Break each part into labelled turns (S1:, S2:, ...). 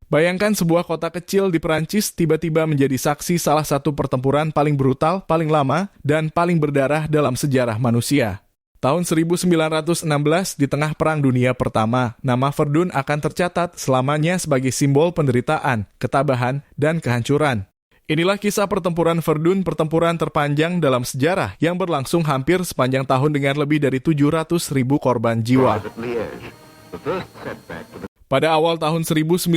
S1: Bayangkan sebuah kota kecil di Perancis tiba-tiba menjadi saksi salah satu pertempuran paling brutal, paling lama, dan paling berdarah dalam sejarah manusia. Tahun 1916, di tengah Perang Dunia Pertama, nama Verdun akan tercatat selamanya sebagai simbol penderitaan, ketabahan, dan kehancuran. Inilah kisah pertempuran Verdun, pertempuran terpanjang dalam sejarah yang berlangsung hampir sepanjang tahun dengan lebih dari 700.000 korban jiwa. Pada awal tahun 1916,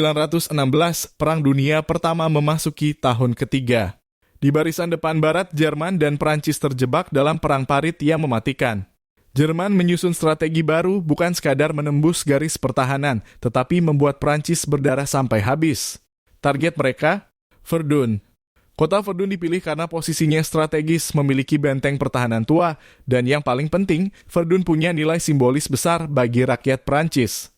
S1: Perang Dunia Pertama memasuki tahun ketiga. Di barisan depan barat, Jerman dan Prancis terjebak dalam perang parit yang mematikan. Jerman menyusun strategi baru bukan sekadar menembus garis pertahanan, tetapi membuat Prancis berdarah sampai habis. Target mereka, Verdun. Kota Verdun dipilih karena posisinya strategis, memiliki benteng pertahanan tua, dan yang paling penting, Verdun punya nilai simbolis besar bagi rakyat Prancis.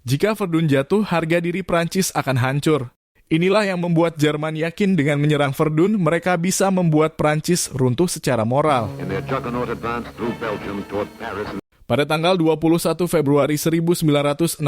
S1: Jika Verdun jatuh, harga diri Prancis akan hancur. Inilah yang membuat Jerman yakin dengan menyerang Verdun, mereka bisa membuat Prancis runtuh secara moral. Pada tanggal 21 Februari 1916,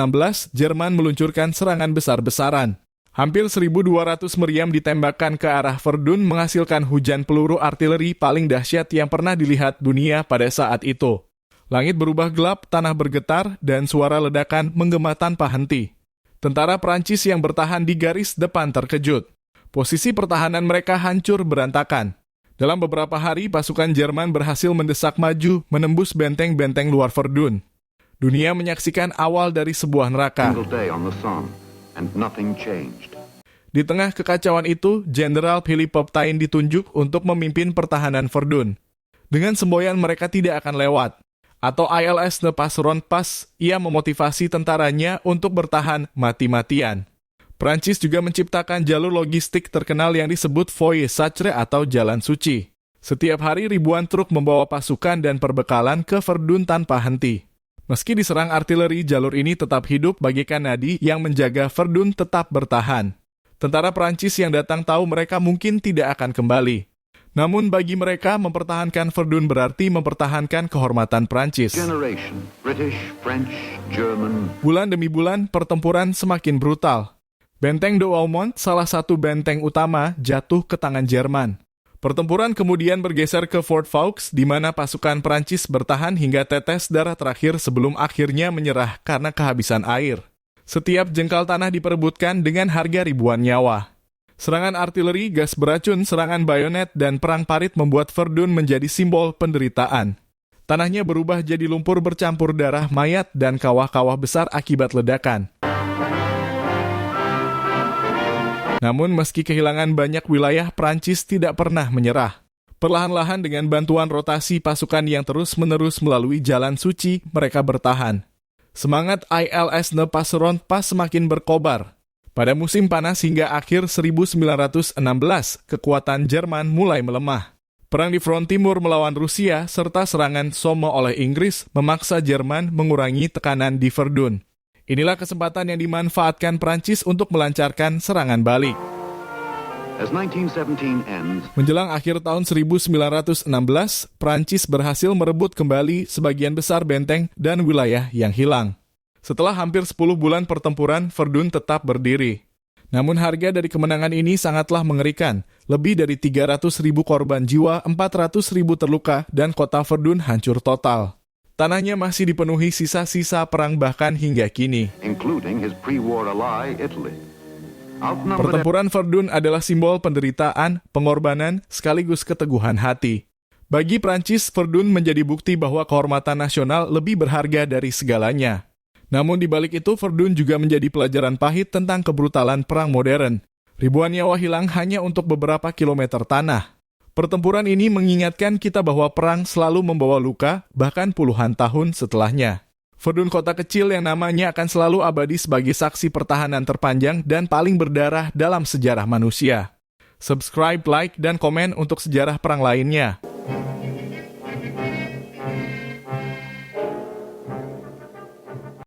S1: Jerman meluncurkan serangan besar-besaran. Hampir 1.200 meriam ditembakkan ke arah Verdun, menghasilkan hujan peluru artileri paling dahsyat yang pernah dilihat dunia pada saat itu. Langit berubah gelap, tanah bergetar, dan suara ledakan menggema tanpa henti. Tentara Prancis yang bertahan di garis depan terkejut. Posisi pertahanan mereka hancur berantakan. Dalam beberapa hari, pasukan Jerman berhasil mendesak maju, menembus benteng-benteng luar Verdun. Dunia menyaksikan awal dari sebuah neraka. Di tengah kekacauan itu, Jenderal Philippe Pétain ditunjuk untuk memimpin pertahanan Verdun. Dengan semboyan mereka tidak akan lewat. Atau ILS ne passeron pas, ia memotivasi tentaranya untuk bertahan mati-matian. Prancis juga menciptakan jalur logistik terkenal yang disebut Voie Sacré atau Jalan Suci. Setiap hari ribuan truk membawa pasukan dan perbekalan ke Verdun tanpa henti. Meski diserang artileri, jalur ini tetap hidup bagaikan nadi yang menjaga Verdun tetap bertahan. Tentara Prancis yang datang tahu mereka mungkin tidak akan kembali. Namun bagi mereka, mempertahankan Verdun berarti mempertahankan kehormatan Prancis. Bulan demi bulan, pertempuran semakin brutal. Benteng Douaumont, salah satu benteng utama, jatuh ke tangan Jerman. Pertempuran kemudian bergeser ke Fort Vaux, di mana pasukan Prancis bertahan hingga tetes darah terakhir sebelum akhirnya menyerah karena kehabisan air. Setiap jengkal tanah diperebutkan dengan harga ribuan nyawa. Serangan artileri, gas beracun, serangan bayonet, dan perang parit membuat Verdun menjadi simbol penderitaan. Tanahnya berubah jadi lumpur bercampur darah mayat dan kawah-kawah besar akibat ledakan. Namun meski kehilangan banyak wilayah, Prancis tidak pernah menyerah. Perlahan-lahan dengan bantuan rotasi pasukan yang terus-menerus melalui Jalan Suci, mereka bertahan. Semangat ILS ne passeron pas semakin berkobar. Pada musim panas hingga akhir 1916, kekuatan Jerman mulai melemah. Perang di front timur melawan Rusia serta serangan Somme oleh Inggris memaksa Jerman mengurangi tekanan di Verdun. Inilah kesempatan yang dimanfaatkan Prancis untuk melancarkan serangan balik. Menjelang akhir tahun 1916, Prancis berhasil merebut kembali sebagian besar benteng dan wilayah yang hilang. Setelah hampir 10 bulan pertempuran, Verdun tetap berdiri. Namun harga dari kemenangan ini sangatlah mengerikan. Lebih dari 300.000 korban jiwa, 400.000 terluka, dan kota Verdun hancur total. Tanahnya masih dipenuhi sisa-sisa perang bahkan hingga kini. Pertempuran Verdun adalah simbol penderitaan, pengorbanan, sekaligus keteguhan hati. Bagi Prancis, Verdun menjadi bukti bahwa kehormatan nasional lebih berharga dari segalanya. Namun di balik itu, Verdun juga menjadi pelajaran pahit tentang kebrutalan perang modern. Ribuan nyawa hilang hanya untuk beberapa kilometer tanah. Pertempuran ini mengingatkan kita bahwa perang selalu membawa luka, bahkan puluhan tahun setelahnya. Verdun, kota kecil yang namanya akan selalu abadi sebagai saksi pertahanan terpanjang dan paling berdarah dalam sejarah manusia. Subscribe, like, dan komen untuk sejarah perang lainnya.